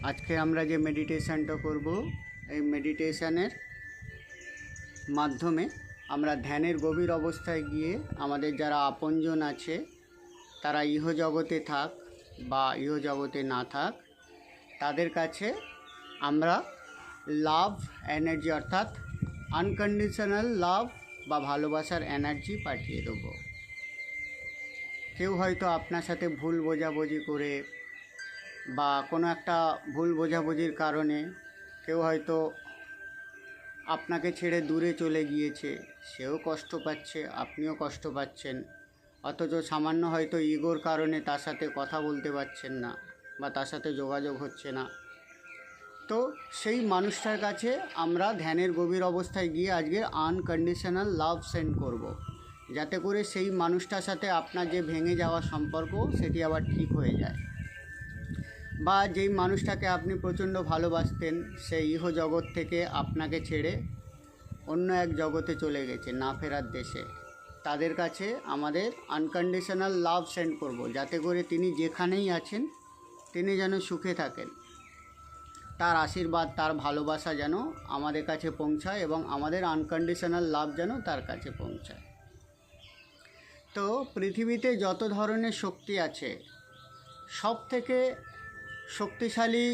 আজকে আমরা যে মেডিটেশনটা করব, এই মেডিটেশনের মাধ্যমে আমরা ধ্যানের গভীর অবস্থায় গিয়ে আমাদের যারা আপনজন আছে, তারা ইহজগতে থাক বা ইহজগতে না থাক, তাদের কাছে আমরা লাভ এনার্জি অর্থাৎ আনকন্ডিশনাল লাভ বা ভালোবাসার এনার্জি পাঠিয়ে দেবো। কেউ হয়তো আপনার সাথে ভুল বোঝাবুঝি করে বা কোনো একটা ভুল বোঝাবুঝির কারণে কেউ হয়তো আপনাকে ছেড়ে দূরে চলে গিয়েছে, সেও কষ্ট পাচ্ছে, আপনিও কষ্ট পাচ্ছেন। অথচ সামান্য হয়তো ইগোর কারণে তার সাথে কথা বলতে পারছেন না বা তার সাথে যোগাযোগ হচ্ছে না। তো সেই মানুষটার কাছে আমরা ধ্যানের গভীর অবস্থায় গিয়ে আজকে আনকন্ডিশনাল লাভ সেন্ড করব, যাতে করে সেই মানুষটার সাথে আপনার যে ভেঙে যাওয়া সম্পর্ক সেটি আবার ঠিক হয়ে যায়। বা যেই মানুষটাকে আপনি প্রচণ্ড ভালোবাসতেন, সেই ইহজগৎ থেকে আপনাকে ছেড়ে অন্য এক জগতে চলে গেছে, না ফেরার দেশে, তাদের কাছে আমাদের আনকন্ডিশনাল লাভ সেন্ড করব, যাতে করে তিনি যেখানেই আছেন তিনি যেন সুখে থাকেন। তার আশীর্বাদ, তার ভালোবাসা যেন আমাদের কাছে পৌঁছায় এবং আমাদের আনকন্ডিশনাল লাভ যেন তার কাছে পৌঁছায়। তো পৃথিবীতে যত ধরনের শক্তি আছে, সব থেকে শক্তিশালী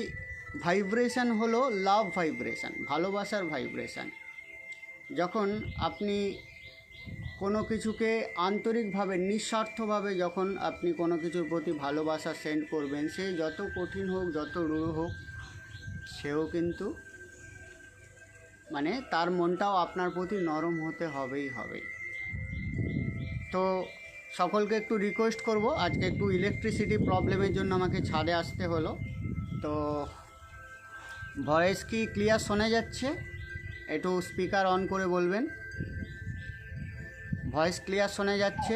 ভাইব্রেশন হলো লাভ ভাইব্রেশন, ভালোবাসার ভাইব্রেশন। যখন আপনি কোনো কিছুকে আন্তরিকভাবে, নিঃস্বার্থভাবে যখন আপনি কোনো কিছুর প্রতি ভালোবাসা সেন্ড করবেন, সে যত কঠিন হোক, যত রূঢ় হোক, সেও কিন্তু তার মনটাও আপনার প্রতি নরম হতে হবেই হবে। তো সকলকে একটু রিকোয়েস্ট করব, আজকে একটু ইলেকট্রিসিটি প্রবলেমের জন্য আমাকে ছাদে আসতে হলো। তো ভয়েস কি ক্লিয়ার শোনা যাচ্ছে? একটু স্পিকার অন করে বলবেন। ভয়েস ক্লিয়ার শোনা যাচ্ছে?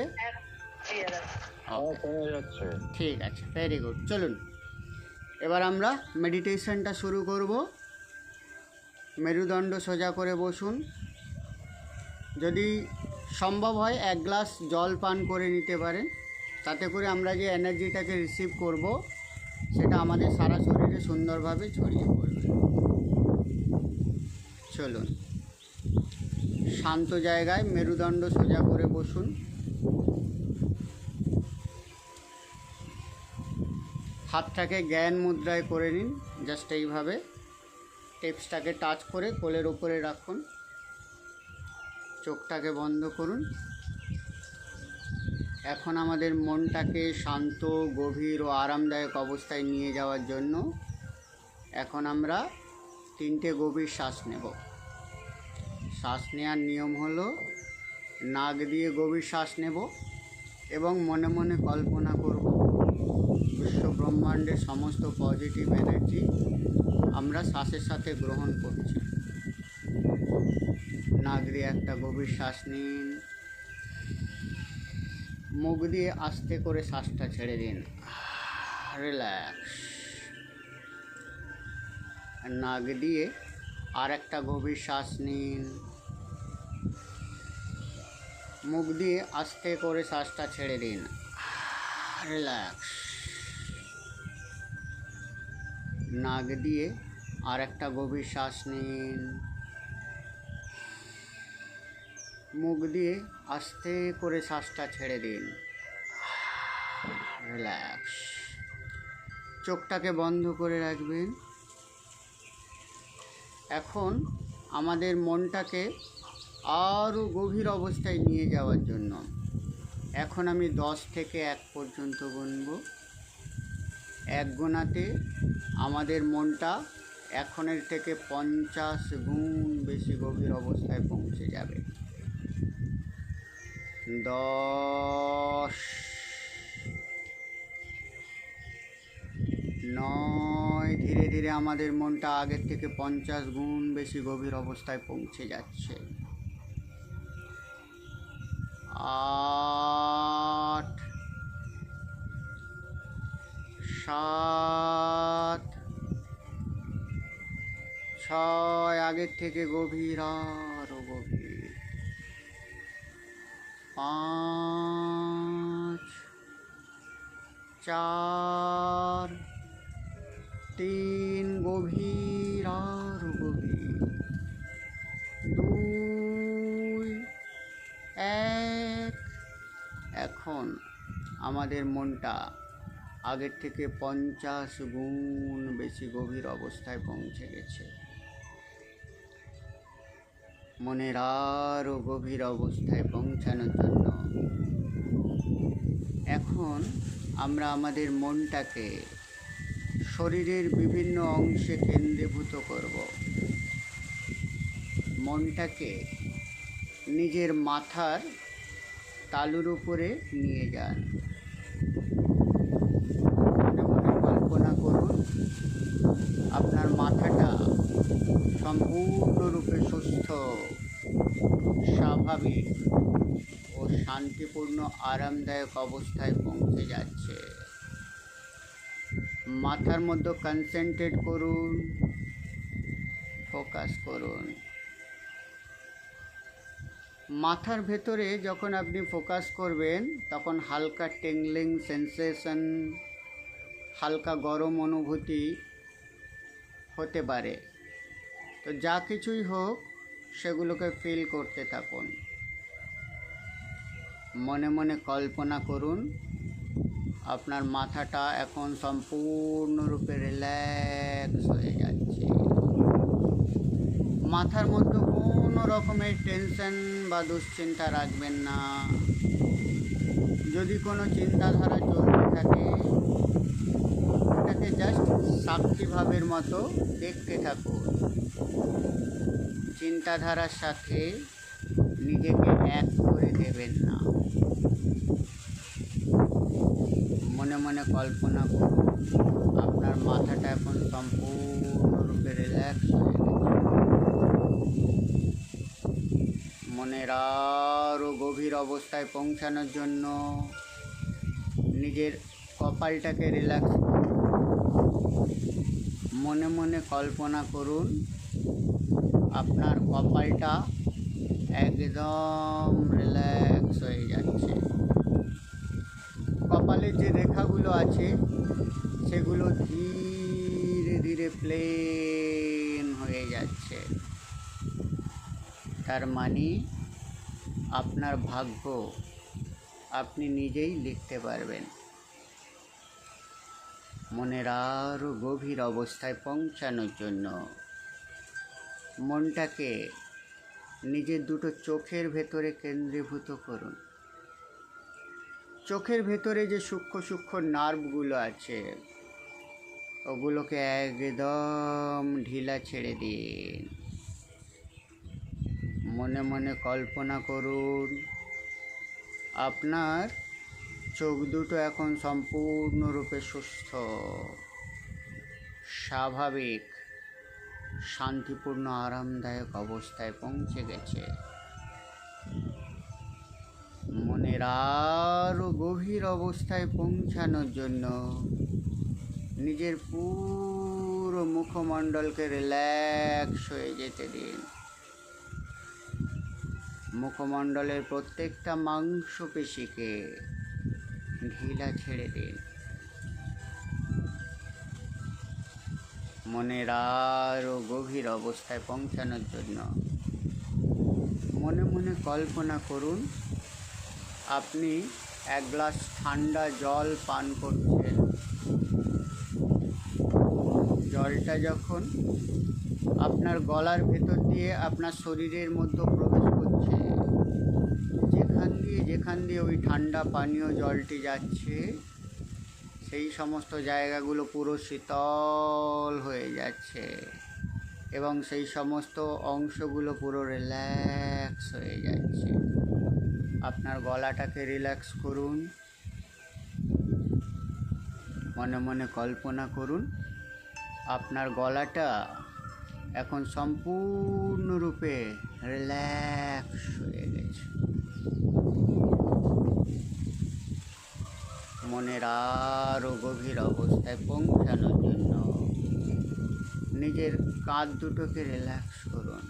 ঠিক আছে, ভেরি গুড। চলুন এবার আমরা মেডিটেশনটা শুরু করব। মেরুদণ্ড সোজা করে বসুন। যদি সম্ভব হয় 1 গ্লাস জল পান করে নিতে পারেন, তাতে করে আমরা যে এনার্জিটাকে রিসিভ করব সেটা আমাদের সারা শরীরে সুন্দরভাবে ছড়িয়ে পড়বে। চলুন শান্ত জায়গায় মেরুদণ্ড সোজা করে বসুন। হাতটাকে জ্ঞান মুদ্রায় করে নিন, জাস্ট এইভাবে টেপসটাকে টাচ করে কোলের ওপরে রাখুন। চোখটাকে বন্ধ করুন। এখন আমাদের মনটাকে শান্ত, গভীর ও আরামদায়ক অবস্থায় নিয়ে যাওয়ার জন্য এখন আমরা 3টে গভীর শ্বাস নেব। শ্বাস নেওয়ার নিয়ম হলো, নাক দিয়ে গভীর শ্বাস নেব এবং মনে মনে কল্পনা করব বিশ্ব ব্রহ্মাণ্ডের সমস্ত পজিটিভ এনার্জি আমরা শ্বাসের সাথে গ্রহণ করছি। নাক দিয়ে একটা গভীর শ্বাস নিন, মুখ দিয়ে আস্তে করে শ্বাসটা ছেড়ে দিন, রিল্যাক্স। নাক দিয়ে আর একটা গভীর শ্বাস নিন, মুখ দিয়ে আস্তে করে শ্বাসটা ছেড়ে দিন, রিল্যাক্স। নাক দিয়ে আর একটা গভীর শ্বাস নিন, মুখ দিয়ে আস্তে করে শ্বাসটা ছেড়ে দিন, রিল্যাক্স। চোখটাকে বন্ধ করে রাখবেন। এখন আমাদের মনটাকে আরও গভীর অবস্থায় নিয়ে যাওয়ার জন্য এখন আমি 10 থেকে 1 পর্যন্ত গুনব। 1 গোনাতে আমাদের মনটা এখনের থেকে 50 গুণ বেশি গভীর অবস্থায় পৌঁছে যাবে। 10, 9, ধীরে ধীরে আমাদের মনটা আগের থেকে 50 গুণ বেশি গভীর অবস্থায় পৌঁছে যাচ্ছে। 8, 7, 6, আগের থেকে গভীর, আরও গভীর। 5, 4, 3 গভীর আর গভীর, 2 1। এখন আমাদের মনটা আগের থেকে 50 গুণ বেশি গভীর অবস্থায় পৌঁছে গেছে। মনের আরও গভীর অবস্থায় পৌঁছানোর জন্য এখন আমরা আমাদের মনটাকে শরীরের বিভিন্ন অংশে কেন্দ্রীভূত করব। মনটাকে নিজের মাথার তালুর উপরে নিয়ে যান। মনে মনে কল্পনা করুন আপনার মাথাটা সম্পূর্ণরূপে সুস্থ, স্বাভাবিক ও শান্তিপূর্ণ আরামদায়ক অবস্থায় পৌঁছে যাচ্ছে। মাথার মধ্যে কনসেন্ট্রেট করুন, ফোকাস করুন। মাথার ভেতরে যখন আপনি ফোকাস করবেন তখন হালকা টিংলিং সেন্সেশন, হালকা গরম অনুভূতি হতে পারে। তো যা কিছুই হোক সেগুলোকে ফিল করতে থাকুন। মনে মনে কল্পনা করুন আপনার মাথাটা এখন সম্পূর্ণরূপে রিল্যাক্স হয়ে যাচ্ছে। মাথার মধ্যে কোনো রকমের টেনশন বা দুশ্চিন্তা রাখবেন না। যদি কোনো চিন্তাধারা চলতে থাকে ওটাকে জাস্ট সাক্ষীভাবের মতো দেখতে থাকুন। চিন্তাধারার সাথে নিজেকে এক করে দেবেন না। মনে মনে কল্পনা করুন আপনার মাথাটা এখন সম্পূর্ণরূপে রিল্যাক্স হয়ে গেছে। মনের আরও গভীর অবস্থায় পৌঁছানোর জন্য নিজের কপালটাকে রিল্যাক্স করুন। মনে মনে কল্পনা করুন আপনার কপালটা একদম রিল্যাক্স হয়ে যাচ্ছে। কপালের যে রেখাগুলো আছে সেগুলো ধীরে ধীরে প্লেন হয়ে যাচ্ছে। তার মানে আপনার ভাগ্য আপনি নিজেই লিখতে পারবেন। মনের আরও গভীর অবস্থায় পৌঁছানোর জন্য মনটাকে নিজের দুটো চোখের ভেতরে কেন্দ্রীভূত করুন। চোখের ভেতরে যে সূক্ষ্ম সূক্ষ্ম নার্ভগুলো আছে ওগুলোকে একদম ঢিলা ছেড়ে দিন। মনে মনে কল্পনা করুন আপনার চোখ দুটো এখন সম্পূর্ণরূপে সুস্থ, স্বাভাবিক, শান্তিপূর্ণ আরামদায়ক অবস্থায় পৌঁছে গেছে। মনের আরও গভীর অবস্থায় পৌঁছানোর জন্য নিজের পুরো মুখমণ্ডলকে রিল্যাক্স হয়ে যেতে দিন। মুখমণ্ডলের প্রত্যেকটা মাংসপেশিকে ঢিলা ছেড়ে দিন। মনের আরও গভীর অবস্থায় পৌঁছানোর জন্য মনে মনে কল্পনা করুন আপনি এক গ্লাস ঠান্ডা জল পান করছেন। জলটা যখন আপনার গলার ভেতর দিয়ে আপনার শরীরের মধ্যে প্রবেশ করছে, যেখান দিয়ে ওই ঠান্ডা পানীয় জলটি যাচ্ছে সেই সমস্ত জায়গাগুলো পুরো শীতল হয়ে যাচ্ছে এবং সেই সমস্ত অংশগুলো পুরো রিল্যাক্স হয়ে যাচ্ছে। আপনার গলাটাকে রিল্যাক্স করুন। মনে মনে কল্পনা করুন আপনার গলাটা এখন সম্পূর্ণরূপে রিল্যাক্স হয়ে গেছে। মনের আরও গভীর অবস্থায় পৌঁছানোর জন্য নিজের কাঁধ দুটোকে রিল্যাক্স করুন।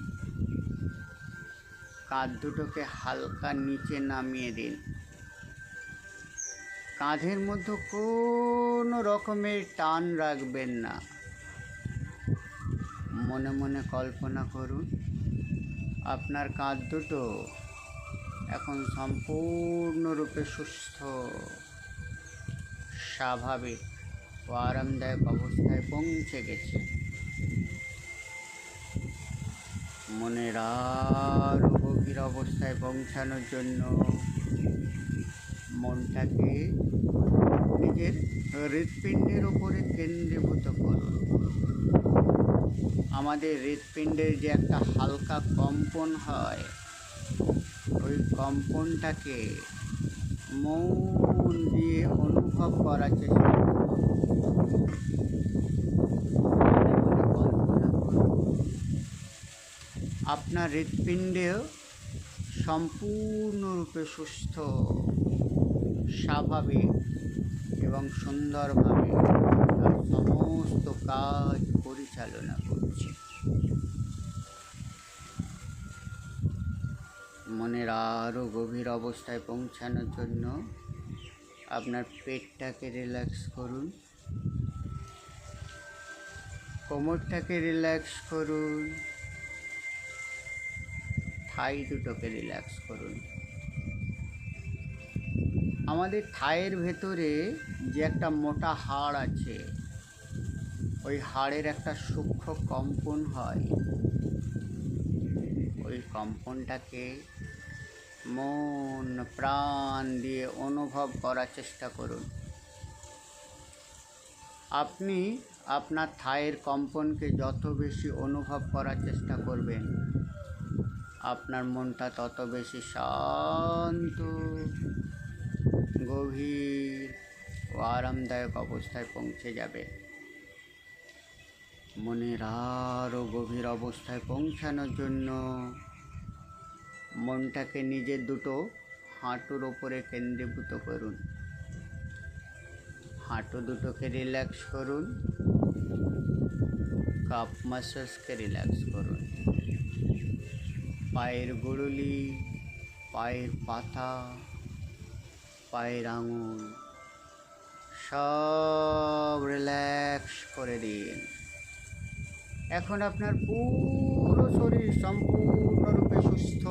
কাঁধ দুটোকে হালকা নিচে নামিয়ে দিন। কাঁধের মধ্যে কোনো রকমের টান রাখবেন না। মনে মনে কল্পনা করুন আপনার কাঁধ দুটো এখন সম্পূর্ণরূপে সুস্থ, স্বাভাবিক ও আরামদায়ক অবস্থায় পৌঁছে গেছে। মনের আরও গভীর অবস্থায় পৌঁছানোর জন্য মনটাকে নিজের হৃৎপিণ্ডের ওপরে কেন্দ্রীভূত করুন। আমাদের হৃৎপিণ্ডের যে একটা হালকা কম্পন হয়, ওই কম্পনটাকে মন দিয়ে অনুভব করার চেষ্টা করুন। কল্পনা করুন আপনার হৃৎপিণ্ডেও সম্পূর্ণরূপে সুস্থ, স্বাভাবিক এবং সুন্দরভাবে তার সমস্ত কাজ পরিচালনা করছে। মনের আরও গভীর অবস্থায় পৌঁছানোর জন্য আপনার পেটটাকে রিল্যাক্স করুন, কোমরটাকে রিল্যাক্স করুন, থাই দুটোকে রিল্যাক্স করুন। আমাদের থাইয়ের ভেতরে যে একটা মোটা হাড় আছে, ওই হাড়ের একটা সূক্ষ্ম কম্পন হয়। ওই কম্পনটাকে মন প্রাণ দিয়ে অনুভব করার চেষ্টা করুন। আপনি আপনার থাইয়ের কম্পনকে যত বেশি অনুভব করার চেষ্টা করবেন, আপনার মনটা তত বেশি শান্ত, গভীর ও আরামদায়ক অবস্থায় পৌঁছে যাবে। মনের আরও গভীর অবস্থায় পৌঁছানোর জন্য মনটাকে নিজের দুটো হাঁটুর ওপরে কেন্দ্রীভূত করুন। হাঁটু দুটোকে রিল্যাক্স করুন, কাপ মাসেলসকে রিল্যাক্স করুন। পায়ের গুড়ুলি, পায়ের পাতা, পায়ের আঙুল সব রিল্যাক্স করে দিন। এখন আপনার পুরো শরীর সম্পূর্ণরূপে সুস্থ,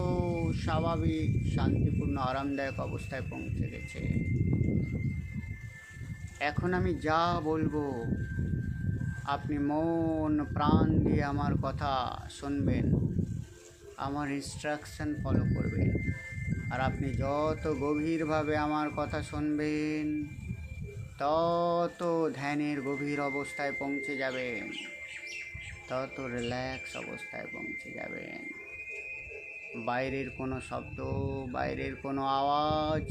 স্বাভাবিক, শান্তিপূর্ণ, আরামদায়ক অবস্থায় পৌঁছে গেছে। এখন আমি যা বলবো আপনি মন প্রাণ দিয়ে আমার কথা শুনবেন, আমার ইনস্ট্রাকশন ফলো করবেন। আর আপনি যত গভীরভাবে আমার কথা শুনবেন, তত ধ্যানের গভীর অবস্থায় পৌঁছে যাবেন, তত রিল্যাক্স অবস্থায় পৌঁছে যাবেন। বাইরের কোনো শব্দ, বাইরের কোনো আওয়াজ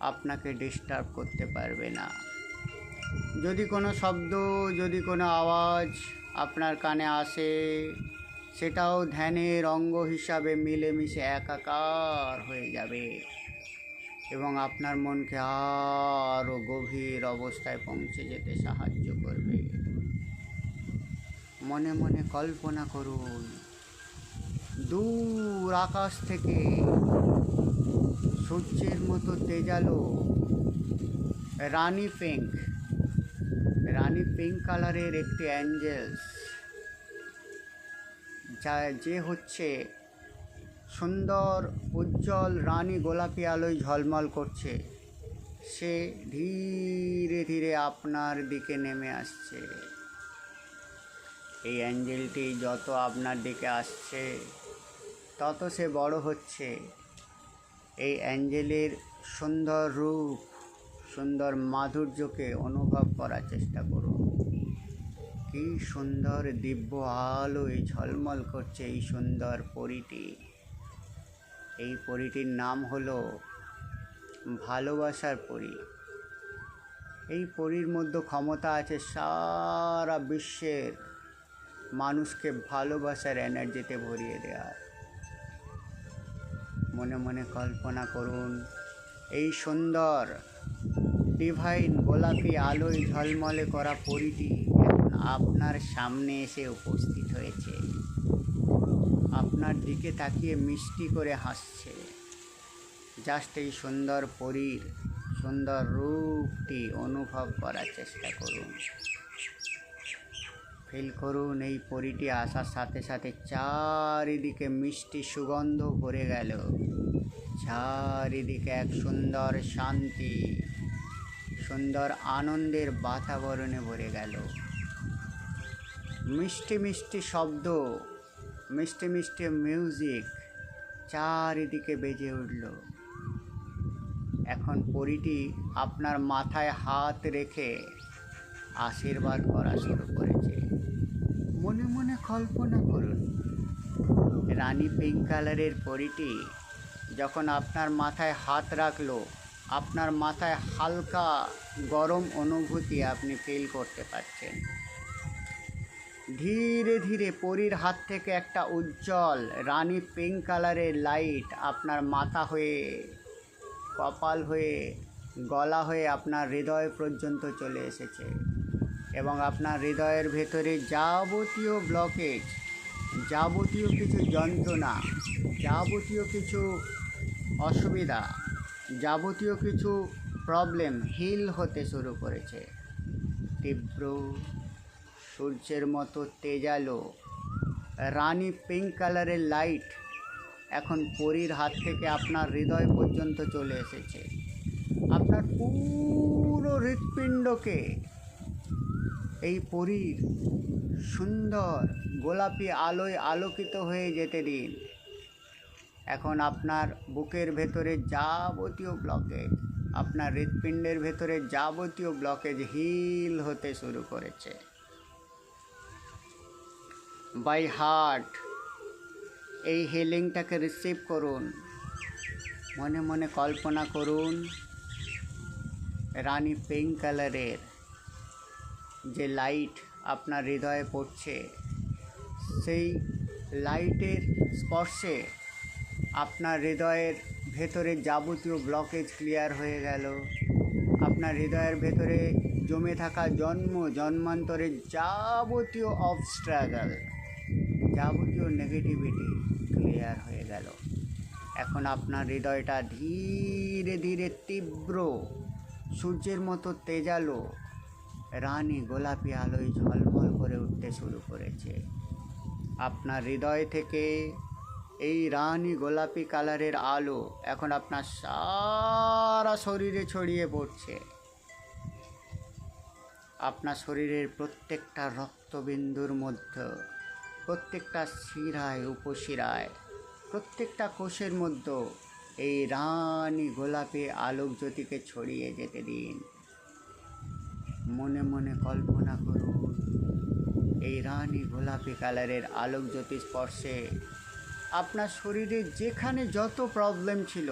আপনাকে ডিস্টার্ব করতে পারবে না। যদি কোনো শব্দ, যদি কোনো আওয়াজ আপনার কানে আসে, সেটাও ধ্যানের অঙ্গ হিসাবে মিলেমিশে একাকার হয়ে যাবে এবং আপনার মনকে আরও গভীর অবস্থায় পৌঁছে যেতে সাহায্য করবে। মনে মনে কল্পনা করুন দূর আকাশ থেকে সূর্যের মতো তেজালো রানী পিঙ্ক কালারের একটি অ্যাঞ্জেলস, যে হচ্ছে সুন্দর উজ্জ্বল রানী গোলাপি আলোয় ঝলমল করছে, সে ধীরে ধীরে আপনার দিকে নেমে আসছে। এই অ্যাঞ্জেলটি যত আপনার দিকে আসছে তত সে বড় হচ্ছে। এই অ্যাঞ্জেলের সুন্দর রূপ, সুন্দর মাধুর্যকে অনুভব করার চেষ্টা করুন। কি সুন্দর দিব্য আলোয় ঝলমল করছে এই সুন্দর পরীটি। এই পরীটির নাম হলো ভালোবাসার পরী। এই পরীর মধ্যে ক্ষমতা আছে সারা বিশ্বের মানুষকে ভালোবাসার এনার্জিতে ভরিয়ে দেওয়ার। মনে মনে কল্পনা করুন এই সুন্দর ডিভাইন গোলাপি আলোয় ঝলমলে করা পরীটি এখন আপনার সামনে এসে উপস্থিত হয়েছে, আপনার দিকে তাকিয়ে মিষ্টি করে হাসছে। জাস্ট এই সুন্দর পরীর সুন্দর রূপটি অনুভব করার চেষ্টা করুন। ফিল করুন এই পরীটি আসার সাথে সাথে চারিদিকে মিষ্টি সুগন্ধ ভরে গেল, চারিদিকে এক সুন্দর শান্তি, সুন্দর আনন্দের বাতাবরণে ভরে গেল। মিষ্টি মিষ্টি শব্দ, মিষ্টি মিষ্টি মিউজিক চারিদিকে বেজে উঠল। এখন পরীটি আপনার মাথায় হাত রেখে আশীর্বাদ করা শুরু করেছে। মনে মনে কল্পনা করুন, রানী পিঙ্ক কালারের পরীটি যখন আপনার মাথায় হাত রাখলো, আপনার মাথায় হালকা গরম অনুভূতি আপনি ফিল করতে পারছেন। ধীরে ধীরে পরীর হাত থেকে একটা উজ্জ্বল রানী পিঙ্ক কালারের লাইট আপনার মাথা হয়ে, কপাল হয়ে, গলা হয়ে আপনার হৃদয় পর্যন্ত চলে এসেছে এবং আপনার হৃদয়ের ভেতরে যাবতীয় ব্লকেজ, যাবতীয় কিছু যন্ত্রণা, যাবতীয় কিছু অসুবিধা, যাবতীয় কিছু প্রবলেম হিল হতে শুরু করেছে। তীব্র সূর্যের মতো তেজালো রানী পিঙ্ক কালারের লাইট এখন পরীর হাত থেকে আপনার হৃদয় পর্যন্ত চলে এসেছে। আপনার পুরো হৃৎপিণ্ডকে এই পরীর সুন্দর গোলাপি আলোয় আলোকিত হয়ে যেতে দিন। এখন আপনার বুকের ভেতরে যাবতীয় ব্লকেজ, আপনার হৃৎপিণ্ডের ভেতরে যাবতীয় ব্লকেজ হিল হতে শুরু করেছে। বাই হার্ট এই হিলিংটাকে রিসিভ করুন। মনে মনে কল্পনা করুন, রানী পিঙ্ক কালারের যে লাইট আপনার হৃদয়ে পড়ছে, সেই লাইটের স্পর্শে আপনার হৃদয়ের ভেতরে যাবতীয় ব্লকেজ ক্লিয়ার হয়ে গেল। আপনার হৃদয়ের ভেতরে জমে থাকা জন্মান্তরের যাবতীয় অবস্ট্রাগল, যাবতীয় নেগেটিভিটি ক্লিয়ার হয়ে গেল। এখন আপনার হৃদয়টা ধীরে ধীরে তীব্র সূর্যের মতো তেজালো রানী গোলাপি আলোয় ঝলমল করে উঠতে শুরু করেছে। আপনার হৃদয় থেকে এই রানী গোলাপি কালারের আলো এখন আপনার সারা শরীরে ছড়িয়ে পড়ছে। আপনার শরীরের প্রত্যেকটা রক্তবিন্দুর মধ্যে, প্রত্যেকটা শিরায়, উপশিরায়, প্রত্যেকটা কোষের মধ্যে এই রানী গোলাপি আলোক জ্যোতিকে ছড়িয়ে যেতে দিন। মনে মনে কল্পনা করুন, এই রানী গোলাপি কালারের আলোক জ্যোতি স্পর্শে আপনার শরীরে যেখানে যত প্রবলেম ছিল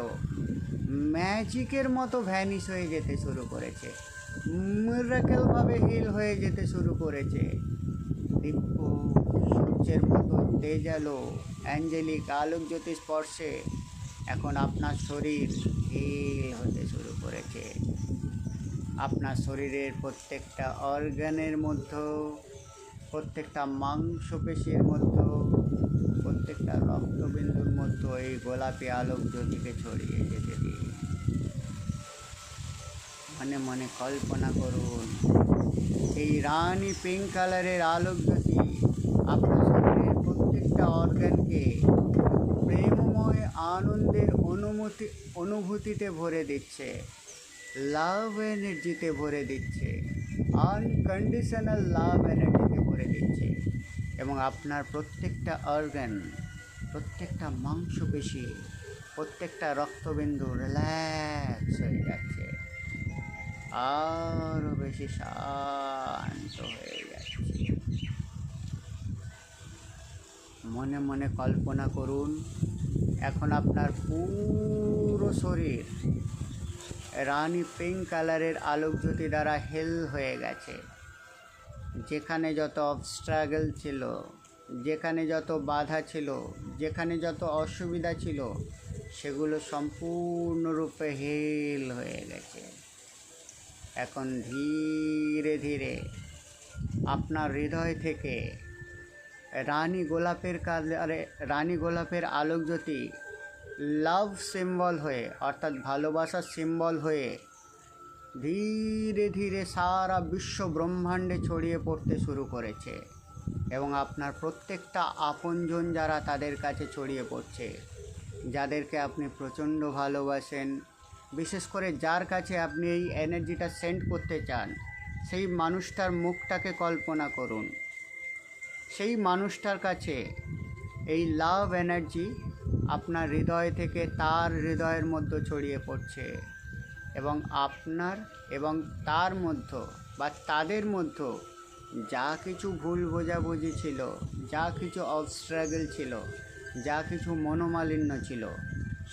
ম্যাজিকের মতো ভ্যানিশ হয়ে যেতে শুরু করেছে, মিরাকেলভাবে হিল হয়ে যেতে শুরু করেছে। দিব্য সূর্যের মতো তেজালো অ্যাঞ্জেলিক আলোক জ্যোতি স্পর্শে এখন আপনার শরীর হিল হতে শুরু করেছে। আপনার শরীরের প্রত্যেকটা অর্গানের মধ্যে, প্রত্যেকটা মাংসপেশির মধ্যে, প্রত্যেকটা রক্তবিন্দুর মধ্যে এই গোলাপি আলোক জ্যোতিকে ছড়িয়ে যেতে দিন। মনে মনে কল্পনা করুন, এই রানী পিঙ্ক কালারের আলোক জ্যোতি আপনার শরীরের প্রত্যেকটা অর্গানকে প্রেমময় আনন্দের অনুভূতিতে ভরে দিচ্ছে, লাভ এনার্জিতে ভরে দিচ্ছে, আনকন্ডিশনাল লাভ এনার্জিতে ভরে দিচ্ছে এবং আপনার প্রত্যেকটা অর্গান, প্রত্যেকটা মাংসপেশি, প্রত্যেকটা রক্তবিন্দু রিল্যাক্স হয়ে যাচ্ছে, আরও বেশি শান্ত হয়ে যাচ্ছে। মনে মনে কল্পনা করুন, এখন আপনার পুরো শরীর রানী পিঙ্ক কালারের আলোক জ্যোতি দ্বারা হেল হয়ে গেছে। যেখানে যত অবস্ট্রাগল ছিল, যেখানে যত বাধা ছিল, যেখানে যত অসুবিধা ছিল, সেগুলো সম্পূর্ণরূপে হেল হয়ে গেছে। এখন ধীরে ধীরে আপনার হৃদয় থেকে রানী গোলাপের আলোক জ্যোতি লাভ সিম্বল হয়ে, অর্থাৎ ভালোবাসার সিম্বল হয়ে ধীরে ধীরে সারা বিশ্ব ব্রহ্মাণ্ডে ছড়িয়ে পড়তে শুরু করেছে। এবং আপনার প্রত্যেকটা আপনজন যারা তাদের কাছে ছড়িয়ে পড়ছে, যাদেরকে আপনি প্রচণ্ড ভালোবাসেন, বিশেষ করে যার কাছে আপনি এই এনার্জিটা সেন্ড করতে চান, সেই মানুষটার মুখটাকে কল্পনা করুন। সেই মানুষটার কাছে এই লাভ এনার্জি আপনার হৃদয় থেকে তার হৃদয়ের মধ্যে ছড়িয়ে পড়ছে এবং আপনার এবং তার মধ্যে বা তাদের মধ্যে যা কিছু ভুল বোঝাবুঝি ছিল, যা কিছু অবস্ট্রাগল ছিল, যা কিছু মনোমালিন্য ছিল,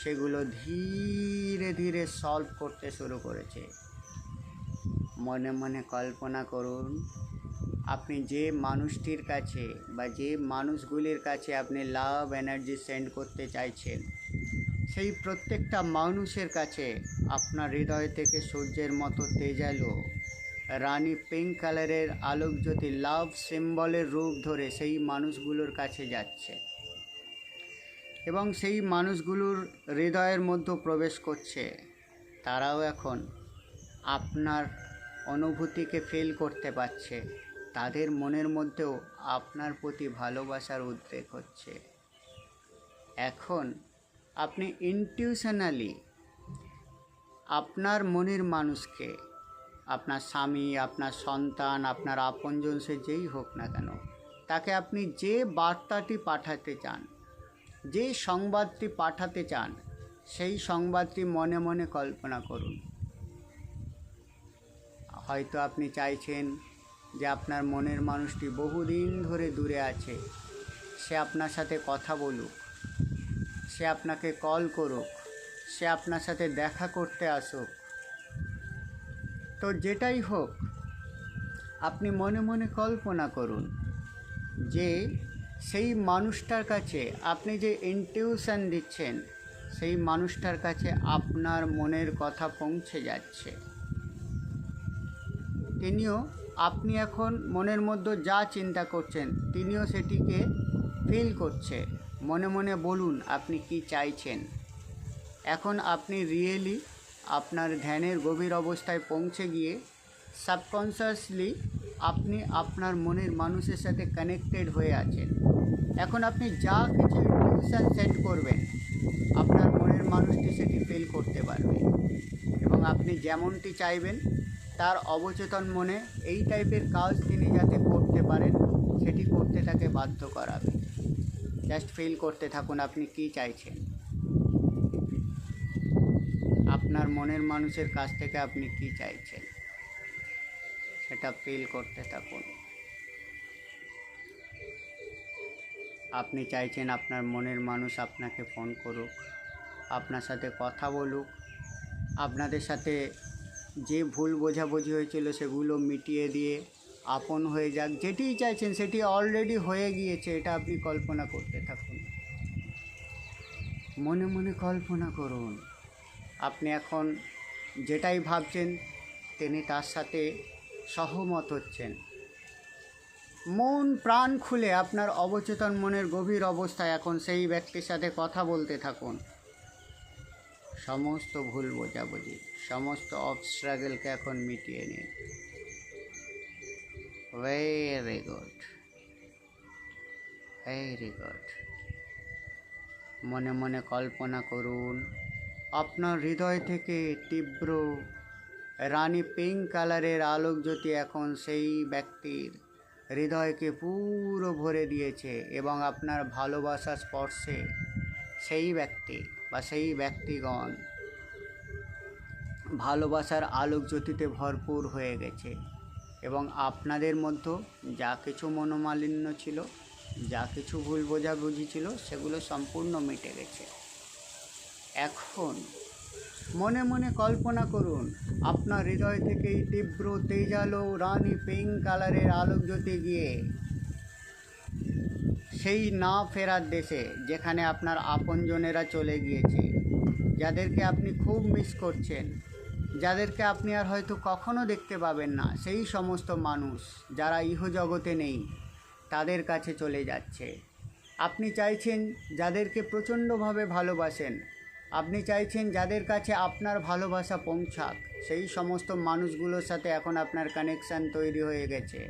সেগুলো ধীরে ধীরে সলভ করতে শুরু করেছে। মনে মনে কল্পনা করুন, আপনি যে মানুষটির কাছে বা যে মানুষগুলির কাছে আপনি লাভ এনার্জি সেন্ড করতে চাইছেন, সেই প্রত্যেকটা মানুষের কাছে আপনার হৃদয় থেকে সূর্যের মতো তেজালো রানী পিঙ্ক কালারের আলোকজ্যোতি লাভ সিম্বলের রূপ ধরে সেই মানুষগুলোর কাছে যাচ্ছে এবং সেই মানুষগুলোর হৃদয়ের মধ্যে প্রবেশ করছে। তারাও এখন আপনার অনুভূতিকে ফিল করতে পারছে, তাদের মনের মধ্যেও আপনার প্রতি ভালোবাসার উদ্রেক হচ্ছে। এখন আপনি ইনটিউশনালি আপনার মনের মানুষকে, আপনার স্বামী, আপনার সন্তান, আপনার আপনজন, সে যেই হোক না কেন, তাকে আপনি যে বার্তাটি পাঠাতে চান, যে সংবাদটি পাঠাতে চান, সেই সংবাদটি মনে মনে কল্পনা করুন। হয়তো আপনি চাইছেন যে আপনার মনের মানুষটি বহুদিন ধরে দূরে আছে, সে আপনার সাথে কথা বলুক, সে আপনাকে কল করুক, সে আপনার সাথে দেখা করতে আসুক। তো যেটাই হোক, আপনি মনে মনে কল্পনা করুন যে সেই মানুষটার কাছে আপনি যে ইনটিউশন দিচ্ছেন, সেই মানুষটার কাছে আপনার মনের কথা পৌঁছে যাচ্ছে। তিনিও, আপনি এখন মনের মধ্যে যা চিন্তা করছেন, তিনিও সেটিকে ফিল করছে। মনে মনে বলুন আপনি কি চাইছেন। এখন আপনি রিয়েলি আপনার ধ্যানের গভীর অবস্থায় পৌঁছে গিয়ে সাবকনসিয়াসলি আপনি আপনার মনের মানুষের সাথে কানেক্টেড হয়ে আছেন। এখন আপনি যা কিছু ইনটিউশন সেন্ড করবেন, আপনার মনের মানুষটি সেটি ফিল করতে পারবে এবং আপনি যেমনটি চাইবেন তার অবচেতন মনে এই টাইপের কাজ তিনি যাতে করতে পারেন, সেটি করতে তাকে বাধ্য করাবে। জাস্ট ফিল করতে থাকুন আপনি কি চাইছেন, আপনার মনের মানুষের কাছ থেকে আপনি কি চাইছেন, সেটা ফিল করতে থাকুন। আপনি চাইছেন আপনার মনের মানুষ আপনাকে ফোন করুক, আপনার সাথে কথা বলুক, আপনাদের সাথে যে ভুল বোঝাবুঝি হয়েছিল সেগুলো মিটিয়ে দিয়ে আপন হয়ে যাক। যেটিই চাইছেন সেটি অলরেডি হয়ে গিয়েছে, এটা আপনি কল্পনা করতে থাকুন। মনে মনে কল্পনা করুন আপনি এখন যেটাই ভাবছেন তিনি তার সাথে সহমত হচ্ছেন। মন প্রাণ খুলে আপনার অবচেতন মনের গভীর অবস্থায় এখন সেই ব্যক্তির সাথে কথা বলতে থাকুন। সমস্ত ভুল বোঝাবুঝি, সমস্ত অবস্ট্রাগলকে এখন মিটিয়ে নিন। Very good, very good. মনে মনে কল্পনা করুন আপনার হৃদয় থেকে তীব্র রানী পিঙ্ক কালারের আলোকজ্যোতি এখন সেই ব্যক্তির হৃদয়কে পুরো ভরে দিয়েছে এবং আপনার ভালোবাসা স্পর্শে সেই ব্যক্তি বা সেই ব্যক্তিগণ ভালোবাসার আলোকজ্যোতিতে ভরপুর হয়ে গেছে এবং আপনাদের মধ্যে যা কিছু মনোমালিন্য ছিল, যা কিছু ভুল বোঝাবুঝি ছিল, সেগুলো সম্পূর্ণ মিটে গেছে। এখন মনে মনে কল্পনা করুন আপনার হৃদয় থেকে এই তীব্র তেজালো রানী পিঙ্ক কালারের আলোকজ্যোতি গিয়ে সেই না ফেরার দেশে, যেখানে আপনার আপনজনেরা চলে গিয়েছে, যাদেরকে আপনি খুব মিস করছেন, যাদেরকে আপনি আর হয়তো কখনো দেখতে পাবেন না, সেই সমস্ত মানুষ যারা ইহজগতে নেই তাদের কাছে চলে যাচ্ছে। আপনি চাইছেন যাদেরকে প্রচণ্ডভাবে ভালোবাসেন, আপনি চাইছেন যাদের কাছে আপনার ভালোবাসা পৌঁছাক, সেই সমস্ত মানুষগুলোর সাথে এখন আপনার কানেকশান তৈরি হয়ে গেছে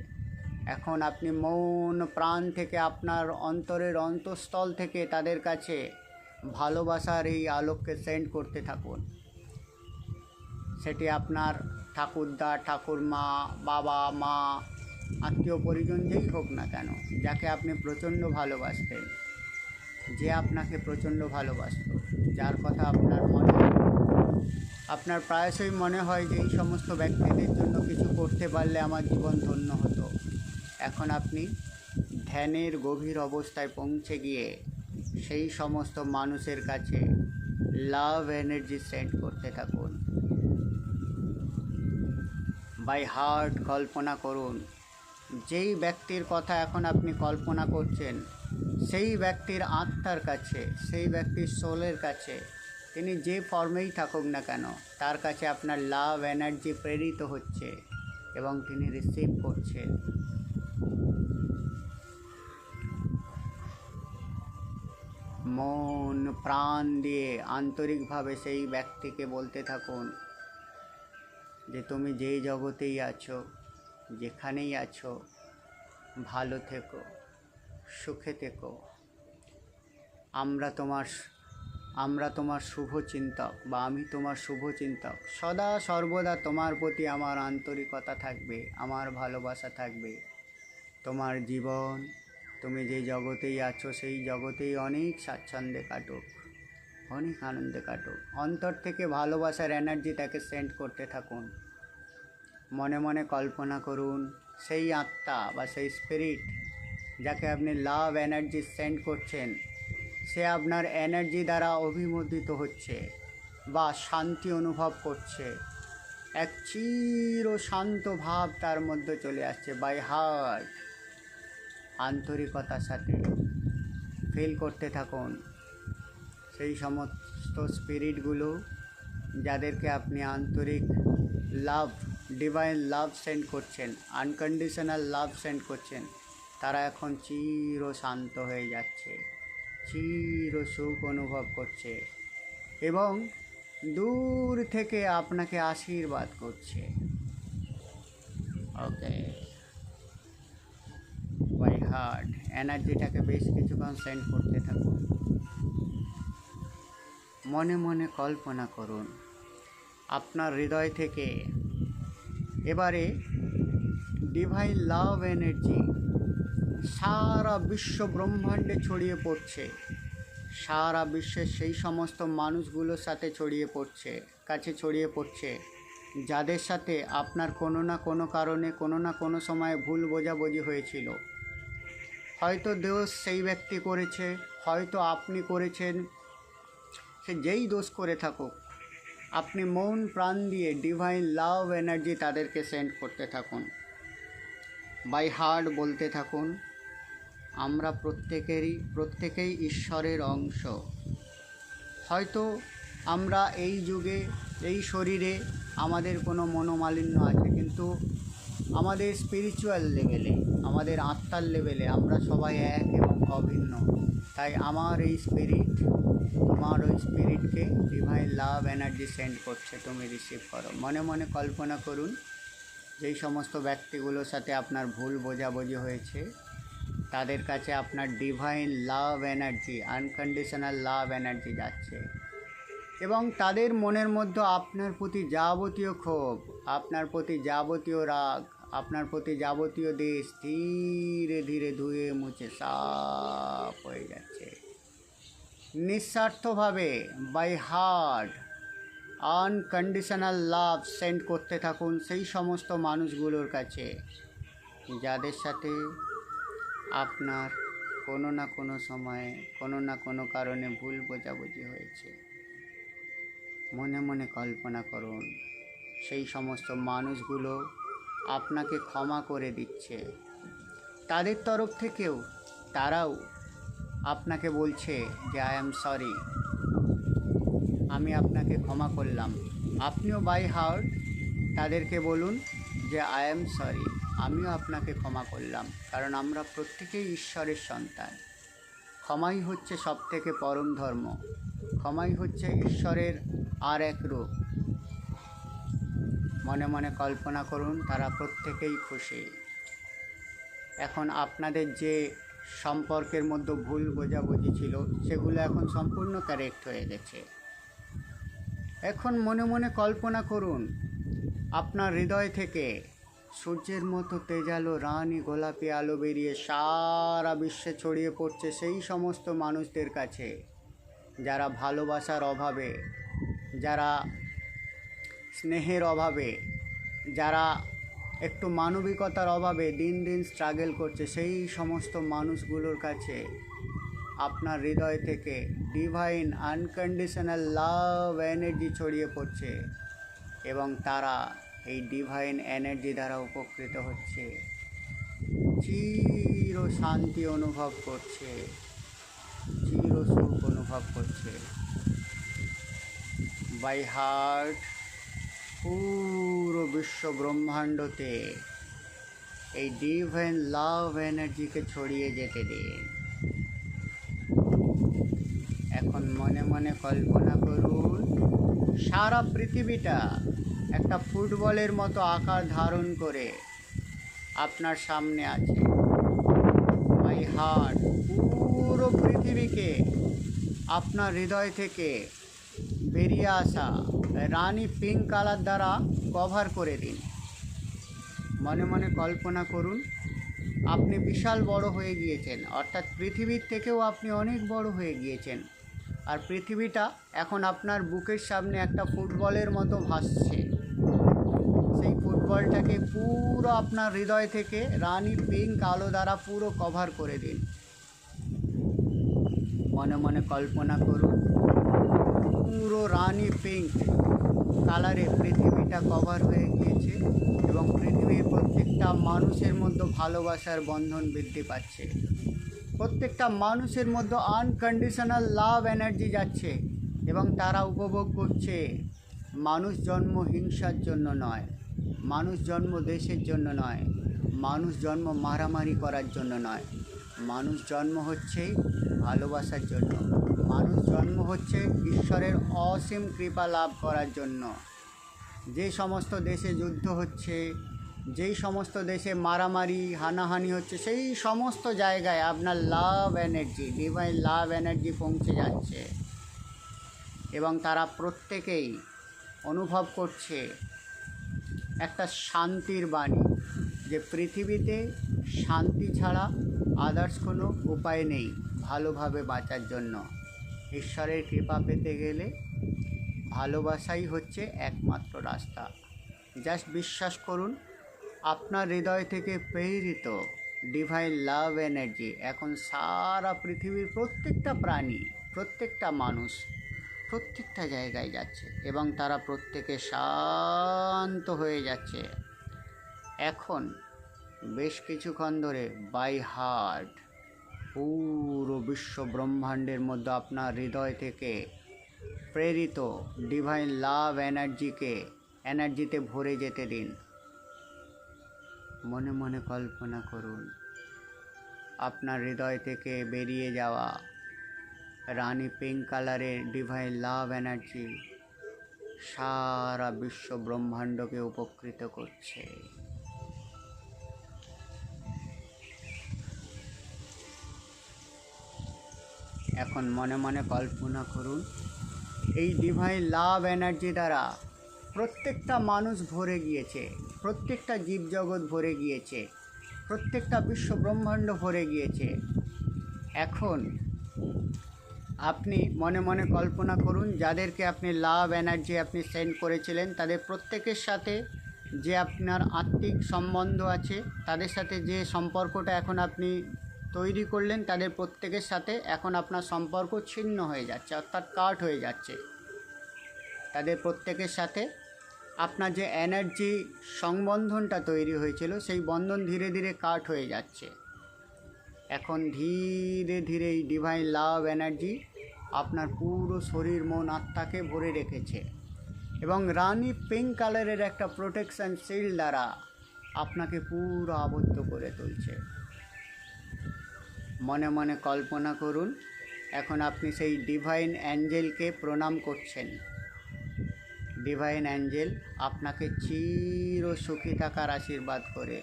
এখন আপনি মন প্রাণ থেকে আপনার অন্তরের অন্তঃস্থল থেকে তাদের কাছে ভালোবাসার এই আলোককে সেন্ড করতে থাকুন। সেটি আপনার ঠাকুরদা, ঠাকুরমা, বাবা, মা, আত্মীয় পরিজন যেই হোক না কেন, যাকে আপনি প্রচণ্ড ভালোবাসতেন, যে আপনাকে প্রচণ্ড ভালোবাসত, যার কথা আপনার প্রায়শই মনে হয় যে এই সমস্ত ব্যক্তিদের জন্য কিছু করতে পারলে আমার জীবন ধন্য হতো। এখন আপনি ধ্যানের গভীর অবস্থায় পৌঁছে গিয়ে সেই সমস্ত মানুষের কাছে লাভ এনার্জি সেন্ড করতে থাকুন। বাই হার্ট কল্পনা করুন, যেই ব্যক্তির কথা এখন আপনি কল্পনা করছেন, সেই ব্যক্তির আত্মার কাছে, সেই ব্যক্তির সোলের কাছে, তিনি যে ফর্মেই থাকুক না কেন, তার কাছে আপনার লাভ এনার্জি প্রেরিত হচ্ছে এবং তিনি রিসিভ করছেন। মন প্রাণ দিয়ে আন্তরিকভাবে সেই ব্যক্তিকে বলতে থাকুন যে তুমি যেই জগতেই আছো, যেখানেই আছো, ভালো থেকো, সুখে থেকো। আমরা তোমার শুভচিন্তক, বা আমি তোমার শুভচিন্তক। সদা সর্বদা তোমার প্রতি আমার আন্তরিকতা থাকবে, আমার ভালোবাসা থাকবে। তোমার জীবন, তুমি যে জগতেই আছো সেই জগতেই অনেক স্বাচ্ছন্দ্যে কাটুক, অনেক আনন্দে কাটুক। অন্তর থেকে ভালোবাসার এনার্জি তাকে সেন্ড করতে থাকুন। মনে মনে কল্পনা করুন সেই আত্মা বা সেই স্পিরিট যাকে আপনি লাভ এনার্জি সেন্ড করছেন, সে আপনার এনার্জি দ্বারা অভিমোদিত হচ্ছে বা শান্তি অনুভব করছে। এক চির শান্ত ভাব তার মধ্যে চলে আসছে। বাই হার্ট আন্তরিকতার সাথে ফিল করতে থাকুন সেই সমস্ত স্পিরিটগুলো যাদেরকে আপনি আন্তরিক লাভ, ডিভাইন লাভ সেন্ড করছেন, আনকন্ডিশনাল লাভ সেন্ড করছেন। তারা এখন চির শান্ত হয়ে যাচ্ছে, চির সুখ অনুভব করছে এবং দূর থেকে আপনাকে আশীর্বাদ করছে। ওকে, বাই হার্ট এনার্জিটাকে বেশ কিছুক্ষণ সেন্ড করতে থাকুন। মনে মনে কল্পনা করুন আপনার হৃদয় থেকে এবারে ডিভাইন লাভ এনার্জি সারা বিশ্ব ব্রহ্মাণ্ডে ছড়িয়ে পড়ছে, সারা বিশ্বের সেই সমস্ত মানুষগুলোর সাথে ছড়িয়ে পড়ছে যাদের সাথে আপনার কোনো না কোনো কারণে, কোনো না কোনো সময় ভুল বোঝাবুঝি হয়েছিল। হয়তো দোষ সেই ব্যক্তি করেছে, হয়তো আপনি করেছেন, সে যেই দোষ করে থাকুক, আপনি মন প্রাণ দিয়ে ডিভাইন লাভ এনার্জি তাদেরকে সেন্ড করতে থাকুন। বাই হার্ট বলতে থাকুন আমরা প্রত্যেকেই ঈশ্বরের অংশ। হয়তো আমরা এই যুগে, এই শরীরে আমাদের কোনো মনোমালিন্য আছে, কিন্তু আমাদের স্পিরিচুয়াল লেভেলে, আমাদের আত্মার লেভেলে আমরা সবাই এক এবং অভিন্ন। তাই আমার এই স্পিরিট তোমার ওই স্পিরিটকে ডিভাইন লাভ এনার্জি সেন্ড করছে, তুমি রিসিভ করো। মনে মনে কল্পনা করুন যেই সমস্ত ব্যক্তিগুলোর সাথে আপনার ভুল বোঝাবুঝি হয়েছে, তাদের কাছে আপনার ডিভাইন লাভ এনার্জি, আনকন্ডিশনাল লাভ এনার্জি যাচ্ছে এবং তাদের মনের মধ্যে আপনার প্রতি যাবতীয় ক্ষোভ, আপনার প্রতি যাবতীয় রাগ, আপনার প্রতি যাবতীয় দেশ ধীরে ধীরে ধুয়ে মুছে সাফ হয়ে যাচ্ছে। নিঃস্বার্থভাবে by heart unconditional love send করতে থাকুন সেই সমস্ত মানুষগুলোর কাছে যাদের সাথে আপনার কোনো না কোনো সময়ে, কোনো না কোনো কারণে ভুল বোঝাবুঝি হয়েছে। মনে মনে কল্পনা করুন সেই সমস্ত মানুষগুলো আপনাকে ক্ষমা করে দিচ্ছে। তাদের তরফ থেকেও তারাও আপনাকে বলছে যে আই অ্যাম সরি, আমি আপনাকে ক্ষমা করলাম। আপনিও বাই হার্ট তাদেরকে বলুন যে আই অ্যাম সরি, আমিও আপনাকে ক্ষমা করলাম। কারণ আমরা প্রত্যেকেই ঈশ্বরের সন্তান। ক্ষমাই হচ্ছে সবথেকে পরম ধর্ম, ক্ষমাই হচ্ছে ঈশ্বরের আর এক রূপ। মনে মনে কল্পনা করুন তারা প্রত্যেকেই খুশি। এখন আপনাদের যে সম্পর্কের মধ্যে ভুল বোঝাবুঝি ছিল সেগুলো এখন সম্পূর্ণ কারেক্ট হয়ে গেছে। এখন মনে মনে কল্পনা করুন আপনার হৃদয় থেকে সূর্যের মতো তেজালো রানী গোলাপি আলো বেরিয়ে সারা বিশ্বে ছড়িয়ে পড়ছে সেই সমস্ত মানুষদের কাছে যারা ভালোবাসার অভাবে, যারা স্নেহের অভাবে, যারা একটু মানবিকতার অভাবে দিন দিন স্ট্রাগল করছে, সেই সমস্ত মানুষগুলোর কাছে আপনার হৃদয় থেকে ডিভাইন আনকন্ডিশনাল লাভ এনার্জি ছড়িয়ে পড়ছে এবং তারা এই ডিভাইন এনার্জি দ্বারা উপকৃত হচ্ছে, চির শান্তি অনুভব করছে, চির সুখ অনুভব করছে। বাই হার্ট পুরো বিশ্ব ব্রহ্মাণ্ডতে এই ডিভাইন লাভ এনার্জিকে ছড়িয়ে যেতে দিন। এখন মনে মনে কল্পনা করুন সারা পৃথিবীটা একটা ফুটবলের মতো আকার ধারণ করে আপনার সামনে আছে। মাই হার্ট পুরো পৃথিবীকে আপনার হৃদয় থেকে বেরিয়ে আসা রানী পিঙ্ক কালার দ্বারা কভার করে দিন। মনে মনে কল্পনা করুন আপনি বিশাল বড় হয়ে গিয়েছেন, অর্থাৎ পৃথিবীর থেকেও আপনি অনেক বড় হয়ে গিয়েছেন, আর পৃথিবীটা এখন আপনার বুকের সামনে একটা ফুটবলের মতো ভাসছে। সেই ফুটবলটাকে পুরো আপনার হৃদয় থেকে রানী পিঙ্ক আলো দ্বারা পুরো কভার করে দিন। মনে মনে কল্পনা করুন পুরো রানী পিঙ্ক কালারে পৃথিবীটা কভার হয়ে গিয়েছে এবং পৃথিবীর প্রত্যেকটা মানুষের মধ্যে ভালোবাসার বন্ধন বৃদ্ধি পাচ্ছে। প্রত্যেকটা মানুষের মধ্যে আনকন্ডিশনাল লাভ এনার্জি যাচ্ছে এবং তারা উপভোগ করছে মানুষ জন্ম হিংসার জন্য নয়, মানুষ জন্ম দেশের জন্য নয়, মানুষ জন্ম মারামারি করার জন্য নয়, মানুষ জন্ম হচ্ছে ভালোবাসার জন্য, মানুষ জন্ম হচ্ছে ঈশ্বরের অসীম কৃপা লাভ করার জন্য। যে সমস্ত দেশে যুদ্ধ হচ্ছে, যেই সমস্ত দেশে মারামারি হানাহানি হচ্ছে, সেই সমস্ত জায়গায় আপনার লাভ এনার্জি, ডিভাইন লাভ এনার্জি পৌঁছে যাচ্ছে এবং তারা প্রত্যেকেই অনুভব করছে একটা শান্তির বাণী, যে পৃথিবীতে শান্তি ছাড়া আদার্স কোনো উপায় নেই ভালোভাবে বাঁচার জন্য। ঈশ্বরের কৃপা পেতে গেলে ভালোবাসাই হচ্ছে একমাত্র রাস্তা। জাস্ট বিশ্বাস করুন আপনার হৃদয় থেকে প্রেরিত ডিভাইন লাভ এনার্জি এখন সারা পৃথিবীর প্রত্যেকটা প্রাণী, প্রত্যেকটা মানুষ, প্রত্যেকটা জায়গায় যাচ্ছে এবং তারা প্রত্যেকে শান্ত হয়ে যাচ্ছে। এখন বেশ কিছুক্ষণ ধরে বাই হার্ট পুরো বিশ্ব ব্রহ্মাণ্ডের মধ্যে আপনার হৃদয় থেকে প্রেরিত ডিভাইন লাভ এনার্জিতে ভরে যেতে দিন। মনে মনে কল্পনা করুন আপনার হৃদয় থেকে বেরিয়ে যাওয়া রানী পিঙ্ক কালারের ডিভাইন লাভ এনার্জি সারা বিশ্ব ব্রহ্মাণ্ডকে উপকৃত করছে। এখন মনে মনে কল্পনা করুন এই ডিভাইন লাভ এনার্জি দ্বারা প্রত্যেকটা মানুষ ভরে গিয়েছে, প্রত্যেকটা জীবজগৎ ভরে গিয়েছে, প্রত্যেকটা বিশ্ব ব্রহ্মাণ্ড ভরে গিয়েছে। এখন আপনি মনে মনে কল্পনা করুন যাদেরকে আপনি লাভ এনার্জি আপনি সেন্ড করেছিলেন তাদের প্রত্যেকের সাথে যে আপনার আত্মিক সম্বন্ধ আছে, তাদের সাথে যে সম্পর্কটা এখন আপনি তৈরি করলেন, তাদের প্রত্যেকের সাথে এখন আপনার সম্পর্ক ছিন্ন হয়ে যাচ্ছে, অর্থাৎ কাট হয়ে যাচ্ছে। তাদের প্রত্যেকের সাথে আপনার যে এনার্জি সংবন্ধনটা তৈরি হয়েছিল সেই বন্ধন ধীরে ধীরে কাট হয়ে যাচ্ছে। এখন ধীরে ধীরে এই ডিভাইন লাভ এনার্জি আপনার পুরো শরীর মন আত্মাকে ভরে রেখেছে এবং রানী পিঙ্ক কালারের একটা প্রোটেকশন শিল্ড দ্বারা আপনাকে পুরো আবদ্ধ করে তুলছে। মনে মনে কল্পনা করুন এখন আপনি সেই ডিভাইন অ্যাঞ্জেলকে প্রণাম করছেন। ডিভাইন অ্যাঞ্জেল আপনাকে চির সুখী থাকার আশীর্বাদ করে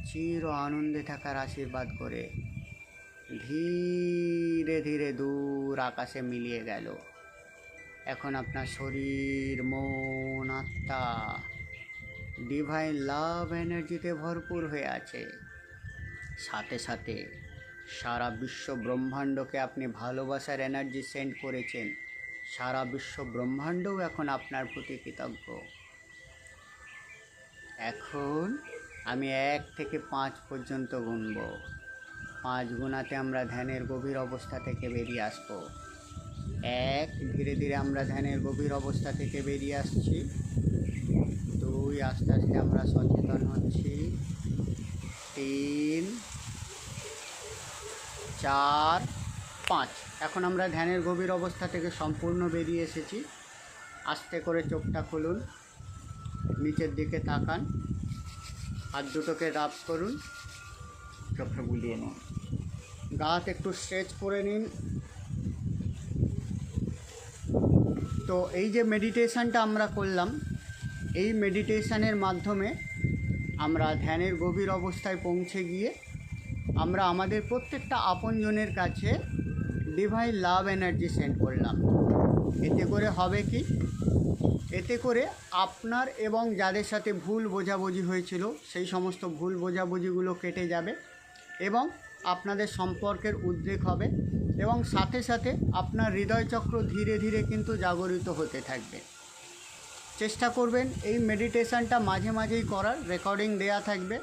চির আনন্দে থাকার আশীর্বাদ করে ধীরে ধীরে দূর আকাশে মিলিয়ে গেল। এখন আপনার শরীর, মন, আত্মা ডিভাইন লাভ এনার্জিতে ভরপুর হয়ে আছে। সাথে সাথে সারা বিশ্ব ব্রহ্মাণ্ডকে আপনি ভালোবাসার এনার্জি সেন্ড করেছেন। সারা বিশ্ব ব্রহ্মাণ্ডও এখন আপনার প্রতি কৃতজ্ঞ। এখন আমি 1 থেকে 5 পর্যন্ত গুনব। 5 গুণাতে আমরা ধ্যানের গভীর অবস্থা থেকে বেরিয়ে আসব। 1, ধীরে ধীরে আমরা ধ্যানের গভীর অবস্থা থেকে বেরিয়ে আসছি। 2, আস্তে আস্তে আমরা সচেতন হচ্ছি। 3, 4, 5। এখন আমরা ধ্যানের গভীর অবস্থা থেকে সম্পূর্ণ বেরিয়ে এসেছি। আস্তে করে চোখটা খুলুন, নিচের দিকে তাকান, হাত দুটোকে রাব করুন, চোখটা বুলিয়ে নিন, গা হাত একটু স্ট্রেচ করে নিন। তো এই যে মেডিটেশানটা আমরা করলাম, এই মেডিটেশানের মাধ্যমে আমরা ধ্যানের গভীর অবস্থায় পৌঁছে গিয়ে আমরা আমাদের প্রত্যেকটা আপনজনের কাছে ডিভাইন লাভ এনার্জি সেন্ড করলাম। এতে করে হবে কি, এতে করে আপনার এবং যাদের সাথে ভুল বোঝাবুঝি হয়েছিল সেই সমস্ত ভুল বোঝাবুঝিগুলো কেটে যাবে এবং আপনাদের সম্পর্কের উদ্রেক হবে এবং সাথে সাথে আপনার হৃদয়চক্র ধীরে ধীরে কিন্তু জাগরিত হতে থাকবে। চেষ্টা করবেন এই মেডিটেশানটা মাঝে মাঝেই করার, রেকর্ডিং দেয়া থাকবে।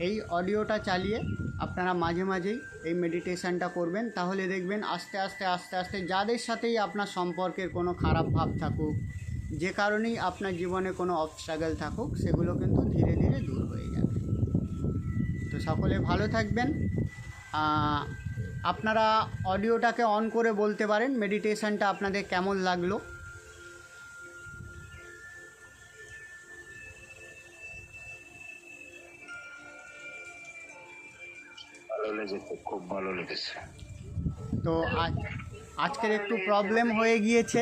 এই অডিওটা চালিয়ে আপনারা মাঝে মাঝেই এই মেডিটেশানটা করবেন, তাহলে দেখবেন আস্তে আস্তে আস্তে আস্তে যাদের সাথেই আপনার সম্পর্কের কোনো খারাপ ভাব থাকুক, যে কারণেই আপনার জীবনে কোনো অবস্ট্রাগল থাকুক, সেগুলো কিন্তু ধীরে ধীরে দূর হয়ে যাবে। তো সকলে ভালো থাকবেন। আপনারা অডিওটাকে অন করে বলতে পারেন মেডিটেশানটা আপনাদের কেমন লাগলো। খুব ভালো লেগেছে। তো আজকের একটু প্রবলেম হয়ে গিয়েছে।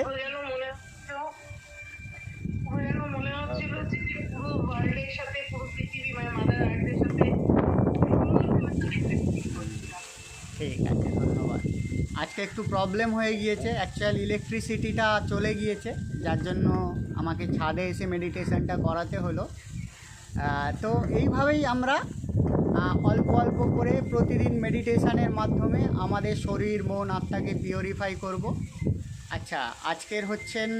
ঠিক আছে, ধন্যবাদ। আজকে একটু প্রবলেম হয়ে গিয়েছে, অ্যাকচুয়াল ইলেকট্রিসিটিটা চলে গিয়েছে, যার জন্য আমাকে ছাদে এসে মেডিটেশানটা করাতে হলো। তো এইভাবেই আমরা অল্প অল্প করে প্রতিদিন মেডিটেশানের মাধ্যমে আমাদের শরীর, মন, আত্মাকে পিউরিফাই করব। আচ্ছা, আজকের হচ্ছেন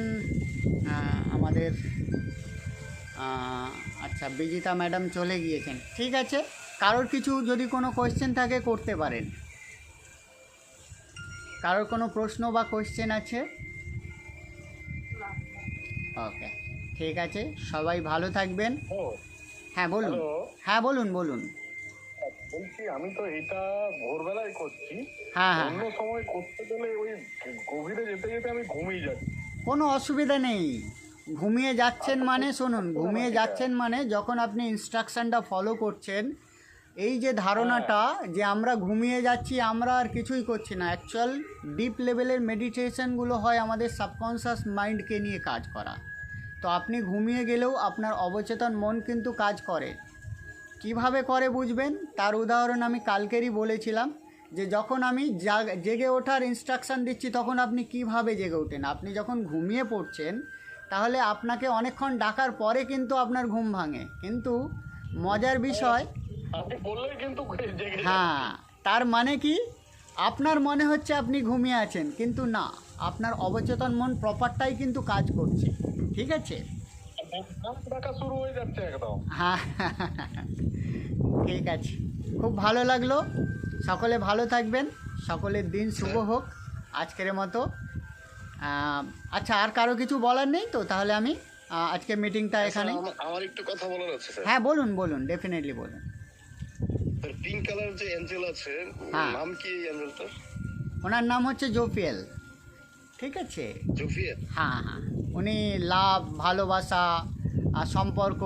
আমাদের আচ্ছা বিজিতা ম্যাডাম চলে গিয়েছেন। ঠিক আছে, কারোর কিছু যদি কোনো কোয়েশ্চেন থাকে করতে পারেন। কারোর কোনো প্রশ্ন বা কোয়েশ্চেন আছে? ওকে, ঠিক আছে, সবাই ভালো থাকবেন। হ্যাঁ বলুন। হ্যাঁ বলুন বলুন। বলছি আমি তো এটা ভোরবেলায় করছি, হ্যাঁ হ্যাঁ, অন্য সময় করতে গেলে ওই গভীরে যেতে যেতে আমি ঘুমিয়ে যাচ্ছি। কোনো অসুবিধা নেই। ঘুমিয়ে যাচ্ছেন মানে শুনুন, ঘুমিয়ে যাচ্ছেন মানে যখন আপনি ইনস্ট্রাকশানটা ফলো করছেন, এই যে ধারণাটা যে আমরা ঘুমিয়ে যাচ্ছি, আমরা আর কিছুই করছি না, অ্যাকচুয়াল ডিপ লেভেলের মেডিটেশনগুলো হয় আমাদের সাবকনশাস মাইন্ডকে নিয়ে কাজ করা। তো আপনি ঘুমিয়ে গেলেও আপনার অবচেতন মন কিন্তু কাজ করে। কিভাবে করে বুঝবেন, তার উদাহরণ আমি কালকেরই বলেছিলাম যে যখন আমি জেগে ওঠার ইনস্ট্রাকশান দিচ্ছি তখন আপনি কিভাবে জেগে ওঠেন। আপনি যখন ঘুমিয়ে পড়ছেন তাহলে আপনাকে অনেকক্ষণ ডাকার পরে কিন্তু আপনার ঘুম ভাঙে, কিন্তু মজার বিষয়, হ্যাঁ, তার মানে কি আপনার মনে হচ্ছে আপনি ঘুমিয়ে আছেন, কিন্তু না, আপনার অবচেতন মন প্রপারটাই কিন্তু কাজ করছে। ঠিক আছে, শুরু হয়ে যাচ্ছে একদম। হ্যাঁ, ঠিক আছে, খুব ভালো লাগলো। সকলে ভালো থাকবেন, সকলের দিন শুভ হোক আজকের মতো। আচ্ছা, আর কারো কিছু বলার নেই তো? তাহলে আমি আজকে মিটিংটা এখানে। আমার একটু কথা বলার আছে স্যার। হ্যাঁ বলুন বলুন, ডেফিনেটলি বলুন। পিঙ্ক কালার যে অ্যাঞ্জেল আছে, নাম কি অ্যাঞ্জেলটার? ওনার নাম হচ্ছে জোফিয়েল। ঠিক আছে, জোফিয়েল। হ্যাঁ হ্যাঁ, উনি লাভ, ভালোবাসা, সম্পর্ক,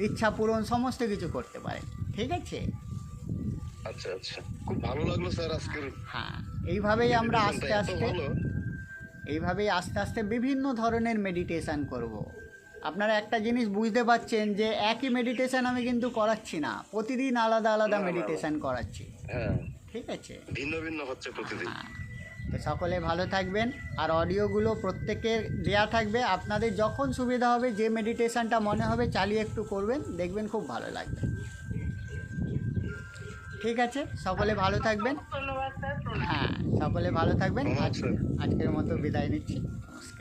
ইচ্ছা পূরণ সমস্ত কিছু করতে পারে। ঠিক আছে, আচ্ছা আচ্ছা, খুব ভালো লাগলো স্যার আজকের। হ্যাঁ, এইভাবেই আমরা আস্তে আস্তে বিভিন্ন ধরনের মেডিটেশান করব। আপনারা একটা জিনিস বুঝতে পারছেন যে একই মেডিটেশন আমি কিন্তু করাচ্ছি না, প্রতিদিন আলাদা আলাদা না, না, না। মেডিটেশন করাচ্ছি। হ্যাঁ, ঠিক আছে? ভিন্ন ভিন্ন হচ্ছে প্রতিদিন। হ্যাঁ, তো সকলে ভালো থাকবেন। আর অডিওগুলো প্রত্যেকের দেয়া থাকবে, আপনাদের যখন সুবিধা হবে যে মেডিটেশনটা মনে হবে চালিয়ে একটু করবেন, দেখবেন খুব ভালো লাগবে। ঠিক আছে, সকলে ভালো থাকবেন। ধন্যবাদ স্যার। হ্যাঁ, সকলে ভালো থাকবেন। ধন্যবাদ, স্যার। আজকের মতো বিদায় নিচ্ছি। নমস্কার।